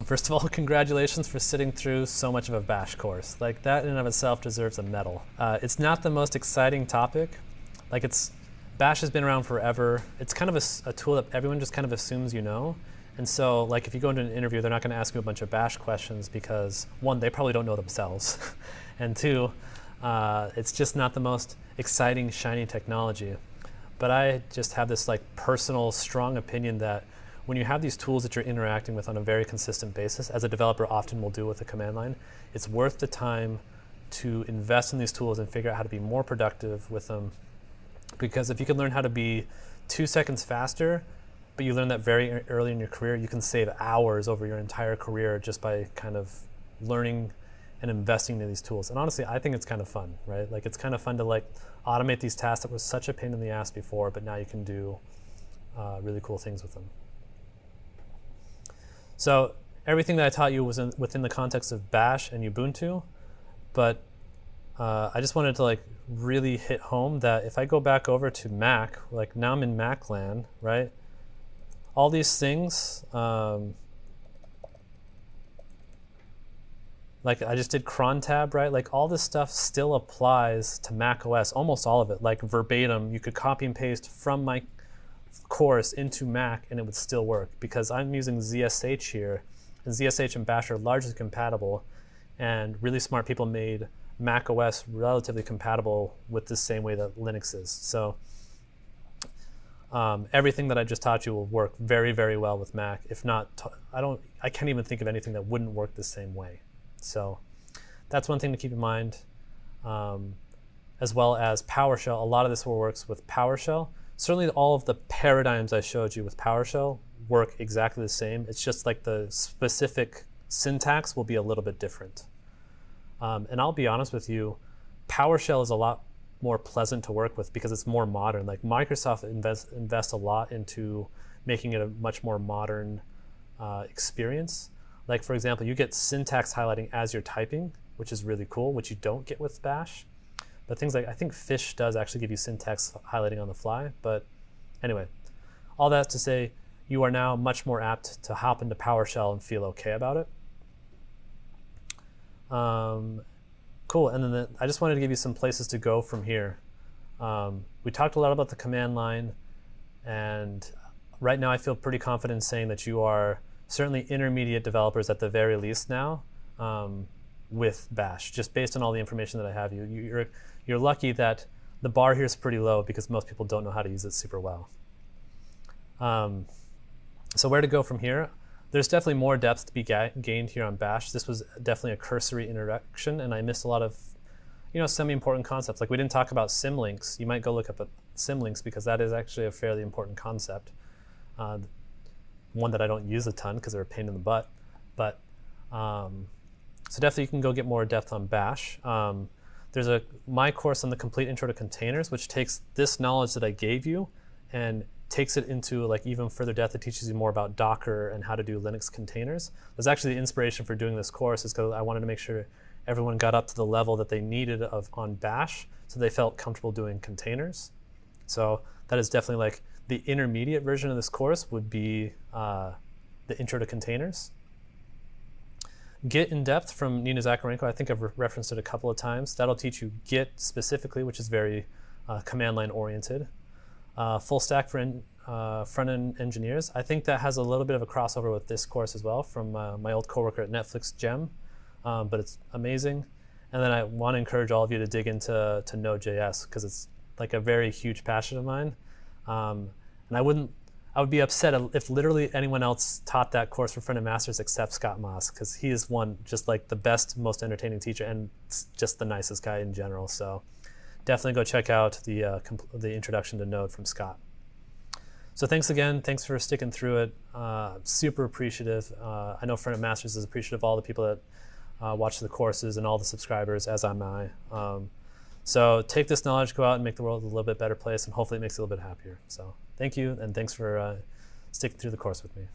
First of all, congratulations for sitting through so much of a Bash course. Like, that in and of itself deserves a medal. It's not the most exciting topic. Like, Bash has been around forever. It's kind of a tool that everyone just kind of assumes you know. And so, like, if you go into an interview, they're not going to ask you a bunch of Bash questions because, one, they probably don't know themselves. And two, it's just not the most exciting, shiny technology. But I just have this like personal, strong opinion that when you have these tools that you're interacting with on a very consistent basis, as a developer often will do with a command line, it's worth the time to invest in these tools and figure out how to be more productive with them. Because if you can learn how to be 2 seconds faster, but you learn that very early in your career, you can save hours over your entire career just by kind of learning and investing in these tools. And honestly, I think it's kind of fun, right? Like, it's kind of fun to like automate these tasks that was such a pain in the ass before, but now you can do really cool things with them. So everything that I taught you was within the context of Bash and Ubuntu, but I just wanted to like really hit home that if I go back over to Mac, like now I'm in Mac land, right? All these things, like I just did cron tab, right? Like all this stuff still applies to Mac OS, almost all of it, like verbatim. You could copy and paste from my course into Mac and it would still work because I'm using ZSH here, and ZSH and Bash are largely compatible, and really smart people made Mac OS relatively compatible with the same way that Linux is. So everything that I just taught you will work very, very well with Mac. If not, I can't even think of anything that wouldn't work the same way. So that's one thing to keep in mind, as well as PowerShell. A lot of this works with PowerShell. Certainly all of the paradigms I showed you with PowerShell work exactly the same. It's just like the specific syntax will be a little bit different. And I'll be honest with you, PowerShell is a lot more pleasant to work with because it's more modern. Like Microsoft invests a lot into making it a much more modern experience. Like, for example, you get syntax highlighting as you're typing, which is really cool, which you don't get with Bash. But things like, I think Fish does actually give you syntax highlighting on the fly. But anyway, all that to say, you are now much more apt to hop into PowerShell and feel okay about it. Cool, and then I just wanted to give you some places to go from here. We talked a lot about the command line, and right now I feel pretty confident saying that you are certainly intermediate developers at the very least now with Bash, just based on all the information that I have. You're lucky that the bar here is pretty low because most people don't know how to use it super well. So where to go from here? There's definitely more depth to be gained here on Bash. This was definitely a cursory introduction, and I missed a lot of semi-important concepts. Like, we didn't talk about symlinks. You might go look up symlinks because that is actually a fairly important concept. One that I don't use a ton because they're a pain in the butt. But so definitely you can go get more depth on Bash. There's my course on the complete intro to containers, which takes this knowledge that I gave you and takes it into like even further depth. It teaches you more about Docker and how to do Linux containers. That's actually the inspiration for doing this course, is because I wanted to make sure everyone got up to the level that they needed on Bash so they felt comfortable doing containers. So that is definitely like the intermediate version of this course would be the intro to containers. Git in depth from Nina Zakarenko, I think I've referenced it a couple of times. That'll teach you Git specifically, which is very command line oriented. Full stack for front-end engineers. I think that has a little bit of a crossover with this course as well from my old coworker at Netflix, Jem, but it's amazing. And then I want to encourage all of you to dig into Node.js because it's like a very huge passion of mine. And I would be upset if literally anyone else taught that course for front-end masters except Scott Moss, because he is just like the best, most entertaining teacher and just the nicest guy in general. So definitely go check out the introduction to Node from Scott. So thanks again. Thanks for sticking through it. Super appreciative. I know Front-End Masters is appreciative of all the people that watch the courses and all the subscribers, as am I. So take this knowledge, go out and make the world a little bit better place, and hopefully it makes you a little bit happier. So thank you, and thanks for sticking through the course with me.